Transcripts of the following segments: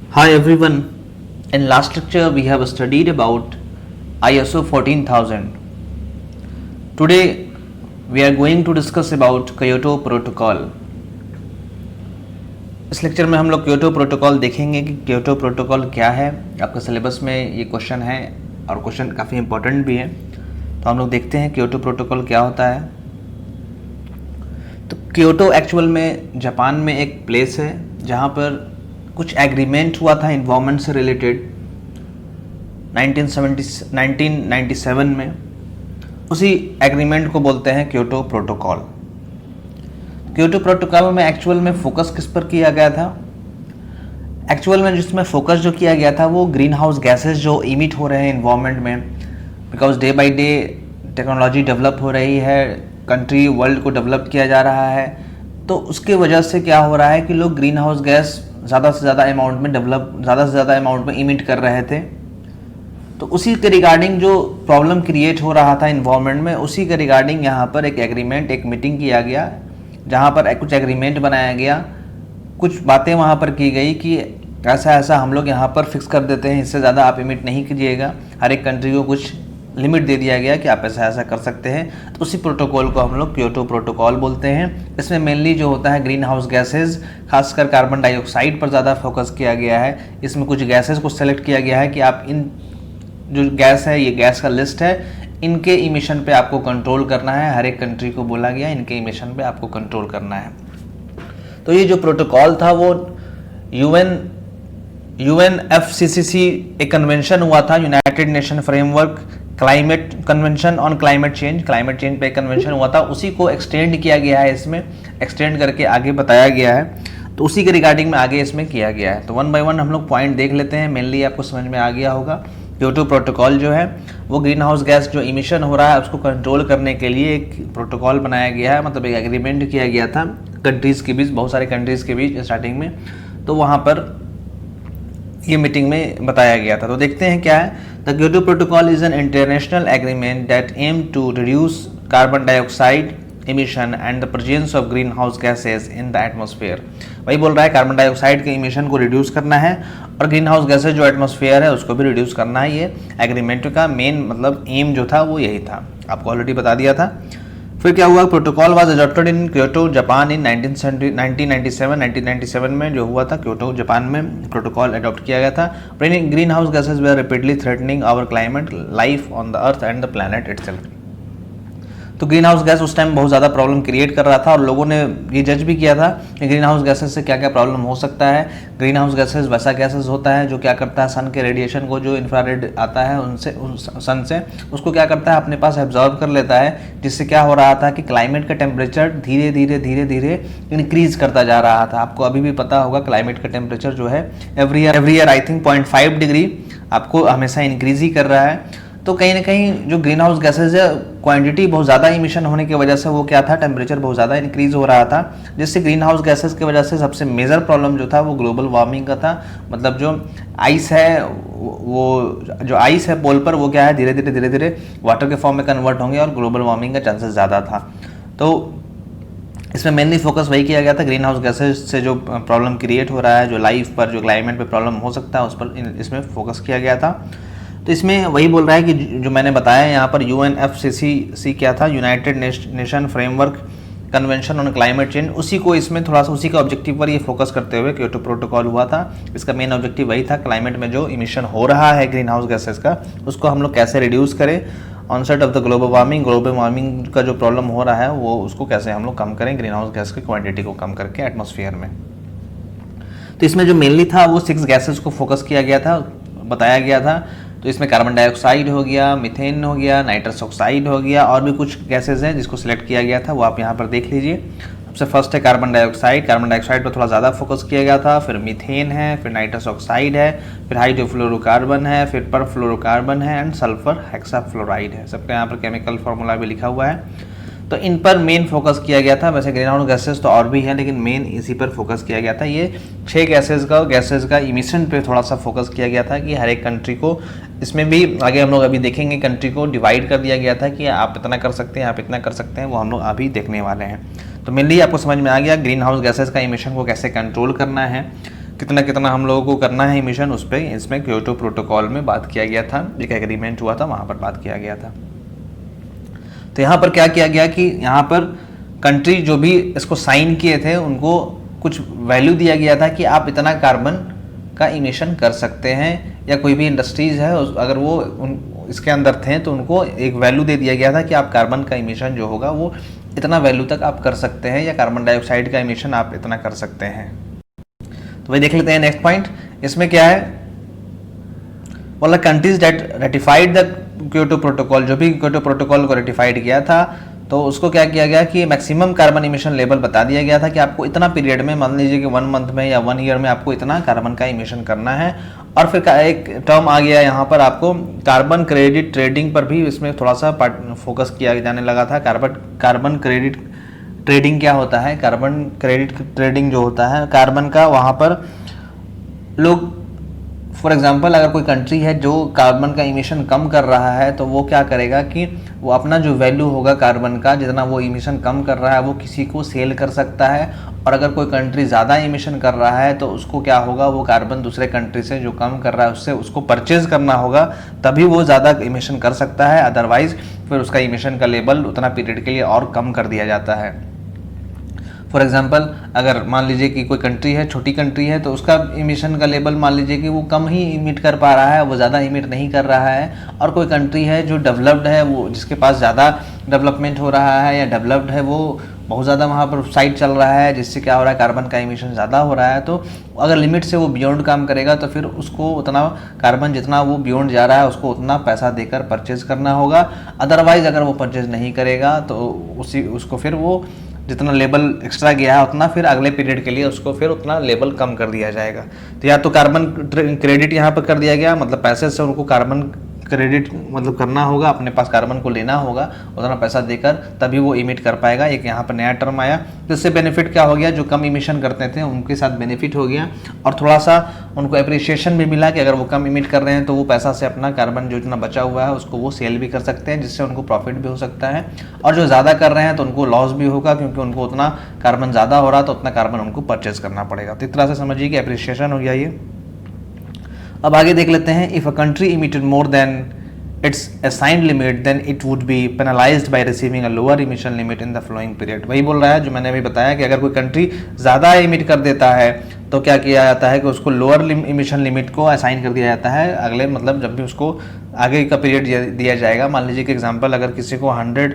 Hi everyone. In last lecture we have studied about ISO 14000. Today we are going to discuss about Kyoto Protocol. इस lecture में हम लोग Kyoto protocol देखेंगे कि Kyoto protocol क्या है। आपका सिलेबस में ये क्वेश्चन है और क्वेश्चन काफ़ी इंपॉर्टेंट भी है। तो हम लोग देखते हैं क्योटो प्रोटोकॉल क्या होता है। तो क्योटो एक्चुअल में जापान में एक प्लेस है जहाँ पर कुछ एग्रीमेंट हुआ था इन्वायरमेंट से रिलेटेड 1997 में। उसी एग्रीमेंट को बोलते हैं क्योटो प्रोटोकॉल। क्योटो प्रोटोकॉल में एक्चुअल में फोकस किस पर किया गया था? एक्चुअल में जिसमें फोकस जो किया गया था वो ग्रीन हाउस गैसेज जो इमिट हो रहे हैं इन्वायरमेंट में, because day by day technology develop हो रही है, कंट्री वर्ल्ड को डेवलप किया जा रहा है। तो उसके वजह से क्या हो रहा है कि लोग ग्रीन हाउस गैस ज़्यादा से ज़्यादा अमाउंट में इमिट कर रहे थे। तो उसी के रिगार्डिंग जो प्रॉब्लम क्रिएट हो रहा था इन्वायरमेंट में, उसी के रिगार्डिंग यहाँ पर एक मीटिंग किया गया जहाँ पर कुछ एग्रीमेंट बनाया गया। कुछ बातें वहाँ पर की गई कि ऐसा ऐसा हम लोग यहाँ पर फिक्स कर देते हैं, इससे ज़्यादा आप इमिट नहीं कीजिएगा। हर एक कंट्री को कुछ लिमिट दे दिया गया कि आप ऐसा ऐसा कर सकते हैं। तो उसी प्रोटोकॉल को हम लोग क्योटो प्रोटोकॉल बोलते हैं। इसमें मेनली जो होता है ग्रीन हाउस गैसेज, खासकर कार्बन डाइऑक्साइड पर ज़्यादा फोकस किया गया है। इसमें कुछ गैसेज को सेलेक्ट किया गया है कि आप इन जो गैस है, ये गैस का लिस्ट है, इनके इमिशन पे आपको कंट्रोल करना है। हर एक कंट्री को बोला गया इनके इमिशन पे आपको कंट्रोल करना है। तो ये जो प्रोटोकॉल था वो UNFCCC एक कन्वेंशन हुआ था, United nation framework climate convention on climate change पे एक कन्वेंशन हुआ था। उसी को एक्सटेंड किया गया है, इसमें एक्सटेंड करके आगे बताया गया है। तो उसी के रिगार्डिंग में आगे इसमें किया गया है। तो वन बाय वन हम लोग पॉइंट देख लेते हैं। मेनली आपको समझ में आ गया होगा क्योटो प्रोटोकॉल जो है वो ग्रीन हाउस गैस जो इमिशन हो रहा है उसको कंट्रोल करने के लिए एक प्रोटोकॉल बनाया गया है, मतलब एक एग्रीमेंट किया गया था कंट्रीज़ के बीच, बहुत सारे कंट्रीज़ के बीच स्टार्टिंग में। तो वहाँ पर ये मीटिंग में बताया गया था। तो देखते हैं क्या है। The Kyoto protocol is an international agreement that aims to reduce carbon dioxide emission and the presence of green house gases in the atmosphere. वही बोल रहा है कार्बन डाइऑक्साइड के इमिशन को रिड्यूस करना है और ग्रीन हाउस गैसेज जो एटमॉस्फेयर है उसको भी रिड्यूस करना है। ये एग्रीमेंट का मेन मतलब एम जो था वो यही था, आपको ऑलरेडी बता दिया था। फिर क्या हुआ, protocol was adopted in Kyoto Japan in 1997 में जो हुआ था क्योटो जापान में प्रोटोकॉल अडॉप्ट किया गया था। ग्रीन हाउस गैसेज वे are rapidly threatening our climate, life on the earth and the planet itself. तो ग्रीन हाउस गैस उस टाइम बहुत ज़्यादा प्रॉब्लम क्रिएट कर रहा था और लोगों ने ये जज भी किया था कि ग्रीन हाउस गैसेस से क्या क्या प्रॉब्लम हो सकता है। ग्रीन हाउस गैसेस वैसा गैसेस होता है जो क्या करता है, सन के रेडिएशन को, जो इंफ्रारेड आता है उनसे, सन से, उसको क्या करता है अपने पास एब्जॉर्ब कर लेता है, जिससे क्या हो रहा था कि क्लाइमेट का टेम्परेचर धीरे धीरे इंक्रीज करता जा रहा था। आपको अभी भी पता होगा क्लाइमेट का टेम्परेचर जो है every year I think 0.5 degree आपको हमेशा इंक्रीज ही कर रहा है। तो कहीं ना कहीं जो ग्रीन हाउस गैसेज है क्वांटिटी बहुत ज़्यादा इमिशन होने की वजह से वो क्या था, टेम्परेचर बहुत ज़्यादा इंक्रीज हो रहा था, जिससे ग्रीन हाउस गैसेज की वजह से सबसे मेजर प्रॉब्लम जो था वो ग्लोबल वार्मिंग का था। मतलब जो आइस है, वो जो आइस है पोल पर, वो क्या है धीरे धीरे वाटर के फॉर्म में कन्वर्ट होंगे और ग्लोबल वार्मिंग का चांसेस ज़्यादा था। तो इसमें मेनली फोकस वही किया गया था, ग्रीन हाउस गैसेज से जो प्रॉब्लम क्रिएट हो रहा है, जो लाइफ पर, जो क्लाइमेट पर प्रॉब्लम हो सकता है उस पर इसमें फोकस किया गया था। तो इसमें वही बोल रहा है कि जो मैंने बताया यहाँ पर UNFCCC क्या था, United nation framework convention on climate change, उसी को इसमें थोड़ा सा उसी का ऑब्जेक्टिव पर ये फोकस करते हुए क्योटो प्रोटोकॉल हुआ था। इसका मेन ऑब्जेक्टिव वही था, क्लाइमेट में जो इमिशन हो रहा है ग्रीन हाउस गैसेज का उसको हम लोग कैसे रिड्यूस करें, onset of the global warming का जो प्रॉब्लम हो रहा है वो उसको कैसे हम लोग कम करें, ग्रीन हाउस गैस की क्वान्टिटी को कम करके एटमॉस्फेयर में। तो इसमें जो मेनली था वो 6 गैसेज को फोकस किया गया था, बताया गया था। तो इसमें कार्बन डाइऑक्साइड हो गया, मीथेन हो गया, नाइट्रस ऑक्साइड हो गया, और भी कुछ गैसेज हैं जिसको सिलेक्ट किया गया था, वो आप यहाँ पर देख लीजिए। सबसे फर्स्ट है कार्बन डाइऑक्साइड पर थोड़ा ज़्यादा फोकस किया गया था, फिर मीथेन है, फिर नाइट्रस ऑक्साइड है, फिर हाइड्रोफ्लोरोकार्बन है, फिर परफ्लोरोकार्बन है एंड सल्फर हेक्साफ्लोराइड है। सबका यहाँ पर केमिकल फार्मूला भी लिखा हुआ है। तो इन पर मेन फोकस किया गया था। वैसे ग्रीन हाउस गैसेज तो और भी हैं, लेकिन मेन इसी पर फोकस किया गया था। ये 6 गैसेज का इमिशन पे थोड़ा सा फोकस किया गया था कि हर एक कंट्री को, इसमें भी आगे हम लोग अभी देखेंगे, कंट्री को डिवाइड कर दिया गया था कि आप इतना कर सकते हैं, आप इतना कर सकते हैं, वो हम लोग अभी देखने वाले हैं। तो मेनली आपको समझ में आ गया ग्रीन हाउस गैसेज का इमिशन को कैसे कंट्रोल करना है। कितना कितना हम लोगों को करना है इमिशन, उस पर इसमें क्योटो प्रोटोकॉल में बात किया गया था, एक एग्रीमेंट हुआ था वहाँ पर बात किया गया था। तो यहाँ पर क्या किया गया कि यहाँ पर कंट्री जो भी इसको साइन किए थे उनको कुछ वैल्यू दिया गया था कि आप इतना कार्बन का इमिशन कर सकते हैं, या कोई भी इंडस्ट्रीज है अगर वो इसके अंदर थे तो उनको एक वैल्यू दे दिया गया था कि आप कार्बन का इमिशन जो होगा वो इतना वैल्यू तक आप कर सकते हैं, या कार्बन डाइऑक्साइड का इमिशन आप इतना कर सकते हैं। तो वही देख लेते हैं नेक्स्ट पॉइंट। इसमें क्या है, बोला countries that ratified the Kyoto protocol, जो भी क्योटो प्रोटोकॉल को रेटिफाइड किया था तो उसको क्या किया गया कि मैक्सिमम कार्बन इमिशन लेवल बता दिया गया था कि आपको इतना पीरियड में, मान लीजिए कि 1 मंथ में या 1 ईयर में आपको इतना कार्बन का इमिशन करना है। और फिर एक टर्म आ गया यहाँ पर, आपको कार्बन क्रेडिट ट्रेडिंग पर भी इसमें थोड़ा सा फोकस किया जाने लगा था। कार्बन क्रेडिट ट्रेडिंग क्या होता है, कार्बन क्रेडिट ट्रेडिंग जो होता है कार्बन का, वहाँ पर लोग फॉर एग्जांपल अगर कोई कंट्री है जो कार्बन का इमिशन कम कर रहा है तो वो क्या करेगा कि वो अपना जो वैल्यू होगा कार्बन का, जितना वो इमिशन कम कर रहा है वो किसी को सेल कर सकता है। और अगर कोई कंट्री ज़्यादा इमिशन कर रहा है तो उसको क्या होगा, वो कार्बन दूसरे कंट्री से जो कम कर रहा है उससे उसको परचेज करना होगा, तभी वो ज़्यादा इमिशन कर सकता है। अदरवाइज फिर उसका इमिशन का लेवल उतना पीरियड के लिए और कम कर दिया जाता है। फॉर एग्जांपल अगर मान लीजिए कि कोई कंट्री है, छोटी कंट्री है, तो उसका इमिशन का लेवल मान लीजिए कि वो कम ही इमिट कर पा रहा है, वो ज़्यादा इमिट नहीं कर रहा है। और कोई कंट्री है जो डेवलप्ड है, वो जिसके पास ज़्यादा डेवलपमेंट हो रहा है या डेवलप्ड है, वो बहुत ज़्यादा वहाँ पर साइट चल रहा है, जिससे क्या हो रहा है कार्बन का इमिशन ज़्यादा हो रहा है। तो अगर लिमिट से वो बियॉन्ड काम करेगा तो फिर उसको उतना कार्बन जितना वो बियॉन्ड जा रहा है उसको उतना पैसा देकर परचेज करना होगा। अदरवाइज अगर वो परचेज नहीं करेगा तो उसको फिर वो जितना लेवल एक्स्ट्रा गया है उतना फिर अगले पीरियड के लिए उसको फिर उतना लेवल कम कर दिया जाएगा। तो या तो कार्बन क्रेडिट यहाँ पर कर दिया गया, मतलब पैसे से उनको कार्बन क्रेडिट मतलब करना होगा, अपने पास कार्बन को लेना होगा, उतना पैसा देकर तभी वो इमिट कर पाएगा। एक यहाँ पर नया टर्म आया, जिससे बेनिफिट क्या हो गया, जो कम इमिशन करते थे उनके साथ बेनिफिट हो गया और थोड़ा सा उनको अप्रिसिएशन भी मिला कि अगर वो कम इमिट कर रहे हैं तो वो पैसा से अपना कार्बन जो इतना बचा हुआ है उसको वो सेल भी कर सकते हैं, जिससे उनको प्रॉफिट भी हो सकता है। और जो ज़्यादा कर रहे हैं तो उनको लॉस भी होगा, क्योंकि उनको उतना कार्बन ज़्यादा हो रहा तो उतना कार्बन उनको परचेज करना पड़ेगा। तो इस तरह से समझिए कि अप्रिसिएशन हो गया ये। अब आगे देख लेते हैं, if a country emitted more than its assigned limit then it would be penalized by receiving a lower emission limit in the following period। वही बोल रहा है जो मैंने अभी बताया कि अगर कोई कंट्री ज़्यादा इमिट कर देता है तो क्या किया जाता है कि उसको लोअर इमिशन लिमिट को असाइन कर दिया जाता है अगले, मतलब जब भी उसको आगे का पीरियड दिया जाएगा। मान लीजिए कि एग्जाम्पल अगर किसी को 100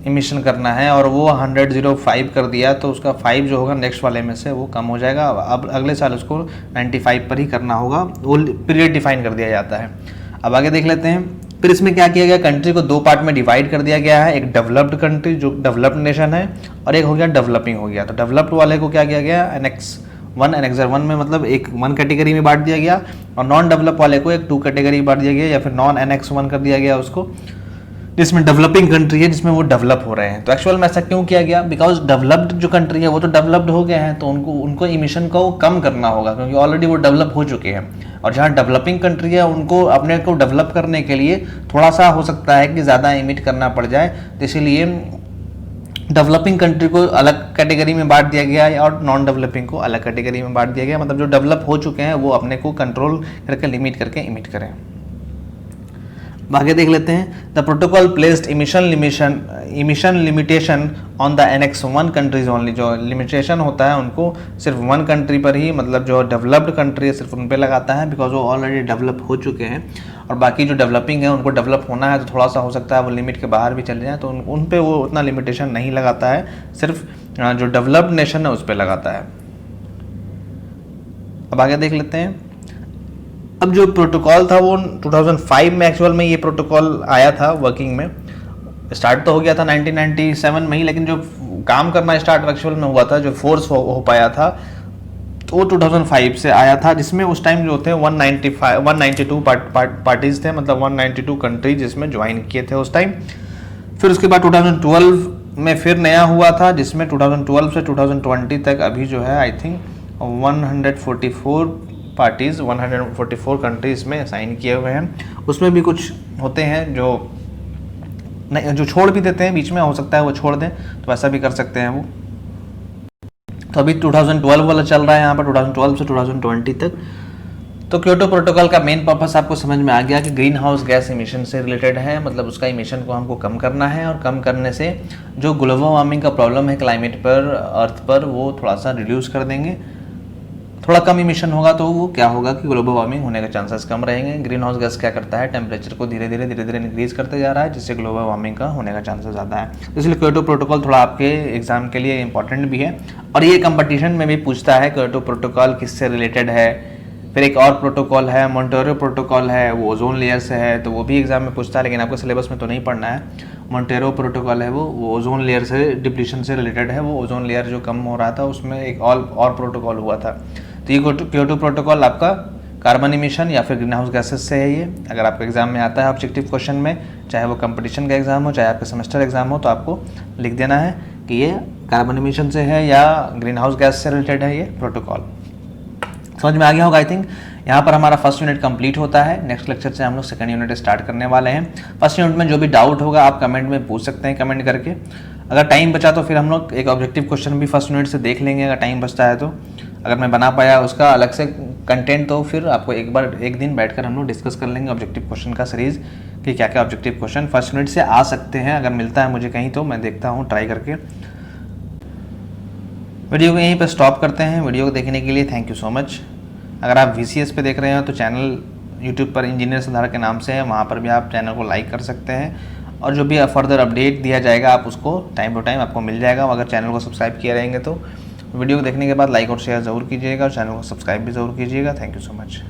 इमिशन करना है और वो 105 कर दिया तो उसका 5 जो होगा नेक्स्ट वाले में से वो कम हो जाएगा। अब अगले साल उसको 95 पर ही करना होगा, वो पीरियड डिफाइन कर दिया जाता है। अब आगे देख लेते हैं, फिर इसमें क्या किया गया, कंट्री को 2 पार्ट में डिवाइड कर दिया गया है। एक डेवलप्ड कंट्री जो डेवलप्ड नेशन है और एक हो गया डेवलपिंग हो गया। तो डेवलप्ड वाले को क्या किया गया, एनेक्स 1 में मतलब एक 1 कैटेगरी में बांट दिया गया, और नॉन डेवलप वाले को एक 2 कैटेगरी में बांट दिया गया, या फिर नॉन एनेक्स 1 कर दिया गया उसको, जिसमें डेवलपिंग कंट्री है, जिसमें वो डेवलप हो रहे हैं। तो एक्चुअल में ऐसा क्यों किया गया, बिकॉज डेवलप्ड जो कंट्री है वो तो डेवलप्ड हो गए हैं, तो उनको इमिशन को कम करना होगा, क्योंकि ऑलरेडी वो डेवलप हो चुके हैं। और जहाँ डेवलपिंग कंट्री है उनको अपने को डेवलप करने के लिए थोड़ा सा हो सकता है कि ज़्यादा इमिट करना पड़ जाए, तो इसीलिए डेवलपिंग कंट्री को अलग कैटेगरी में बांट दिया गया और नॉन डेवलपिंग को अलग कैटेगरी में बांट दिया गया। मतलब जो डेवलप हो चुके हैं वो अपने को कंट्रोल करके लिमिट करके इमिट करें। आगे देख लेते हैं, the protocol placed emission limitation on the annex 1 countries only. जो लिमिटेशन होता है उनको सिर्फ 1 कंट्री पर ही, मतलब जो डेवलप्ड कंट्री है सिर्फ उन पे लगाता है, बिकॉज वो ऑलरेडी डेवलप हो चुके हैं। और बाकी जो डेवलपिंग है उनको डेवलप होना है तो थोड़ा सा हो सकता है वो लिमिट के बाहर भी चले जाए, तो उन पे वो उतना लिमिटेशन नहीं लगाता है, सिर्फ जो डेवलप्ड नेशन है उस पर लगाता है। अब आगे देख लेते हैं, अब जो प्रोटोकॉल था वो 2005 में एक्चुअल में ये प्रोटोकॉल आया था वर्किंग में। स्टार्ट तो हो गया था 1997 में ही, लेकिन जो काम करना स्टार्ट एक्चुअल में हुआ था, जो फोर्स हो पाया था, तो वो 2005 से आया था, जिसमें उस टाइम जो थे 192 पार्टीज थे, मतलब 192 कंट्री जिसमें ज्वाइन किए थे उस टाइम। फिर उसके बाद 2012 में फिर नया हुआ था, जिसमें 2012 से 2020 तक अभी जो है आई थिंक 144 कंट्रीज में साइन किए हुए हैं। उसमें भी कुछ होते हैं जो छोड़ भी देते हैं बीच में, हो सकता है वो छोड़ दें, तो ऐसा भी कर सकते हैं वो। तो अभी 2012 वाला चल रहा है यहाँ पर, 2012 से 2020 तक। तो क्योटो प्रोटोकॉल का मेन पर्पस आपको समझ में आ गया कि ग्रीन हाउस गैस इमिशन से रिलेटेड है, मतलब उसका इमिशन को हमको कम करना है, और कम करने से जो ग्लोबल वार्मिंग का प्रॉब्लम है क्लाइमेट पर, अर्थ पर, वो थोड़ा सा रिड्यूस कर देंगे। थोड़ा कम इमिशन होगा तो वो क्या होगा कि ग्लोबल वार्मिंग होने के चांसेस कम रहेंगे। ग्रीन हाउस गैस क्या करता है, टेम्परेचर को धीरे धीरे इंक्रीज करते जा रहा है, जिससे ग्लोबल वार्मिंग का होने का चांसेस ज़्यादा है। इसलिए क्योटो प्रोटोकॉल थोड़ा आपके एग्जाम के लिए इंपॉर्टेंट भी है, और ये कंपटीशन में भी पूछता है क्योटो प्रोटोकॉल किससे रिलेटेड है। फिर एक और प्रोटोकॉल है मॉन्टेरो प्रोटोकॉल है, वो ओजोन लेयर से है, तो वो भी एग्जाम में पूछता है, लेकिन आपको सिलेबस में तो नहीं पढ़ना है। मॉन्टेरो प्रोटोकॉल है वो ओजोन लेयर से डिप्लीशन से रिलेटेड है, वो ओजोन लेयर जो कम हो रहा था उसमें एक और प्रोटोकॉल हुआ था। तो ये क्योटो प्रोटोकॉल आपका कार्बन इमिशन या फिर ग्रीन हाउस गैसेस से है। ये अगर आपके एग्जाम में आता है ऑब्जेक्टिव क्वेश्चन में, चाहे वो कंपटीशन का एग्जाम हो चाहे आपका सेमेस्टर एग्जाम हो, तो आपको लिख देना है कि ये कार्बन इमिशन से है या ग्रीन हाउस गैस से रिलेटेड है ये प्रोटोकॉल। समझ में आ गया होगा आई थिंक। यहाँ पर हमारा फर्स्ट यूनिट कंप्लीट होता है। नेक्स्ट लेक्चर से हम लोग सेकंड यूनिट स्टार्ट करने वाले हैं। फर्स्ट यूनिट में जो भी डाउट होगा आप कमेंट में पूछ सकते हैं, कमेंट करके। अगर टाइम बचा तो फिर हम लोग एक ऑब्जेक्टिव क्वेश्चन भी फर्स्ट यूनिट से देख लेंगे, अगर टाइम बचता है तो। अगर मैं बना पाया उसका अलग से कंटेंट, तो फिर आपको एक दिन बैठकर हम लोग डिस्कस कर लेंगे ऑब्जेक्टिव क्वेश्चन का सीरीज़ कि क्या क्या ऑब्जेक्टिव क्वेश्चन फर्स्ट यूनिट से आ सकते हैं। अगर मिलता है मुझे कहीं तो मैं देखता हूँ ट्राई करके। वीडियो को यहीं पर स्टॉप करते हैं। वीडियो को देखने के लिए थैंक यू सो मच। अगर आप VCS पे देख रहे हो तो चैनल यूट्यूब पर इंजीनियर सुधार के नाम से है, वहाँ पर भी आप चैनल को लाइक कर सकते हैं, और जो भी फर्दर अपडेट दिया जाएगा आप उसको टाइम टू टाइम आपको मिल जाएगा। अगर चैनल को सब्सक्राइब किए रहेंगे तो वीडियो को देखने के बाद लाइक और शेयर ज़रूर कीजिएगा, और चैनल को सब्सक्राइब भी ज़रूर कीजिएगा। Thank you so much.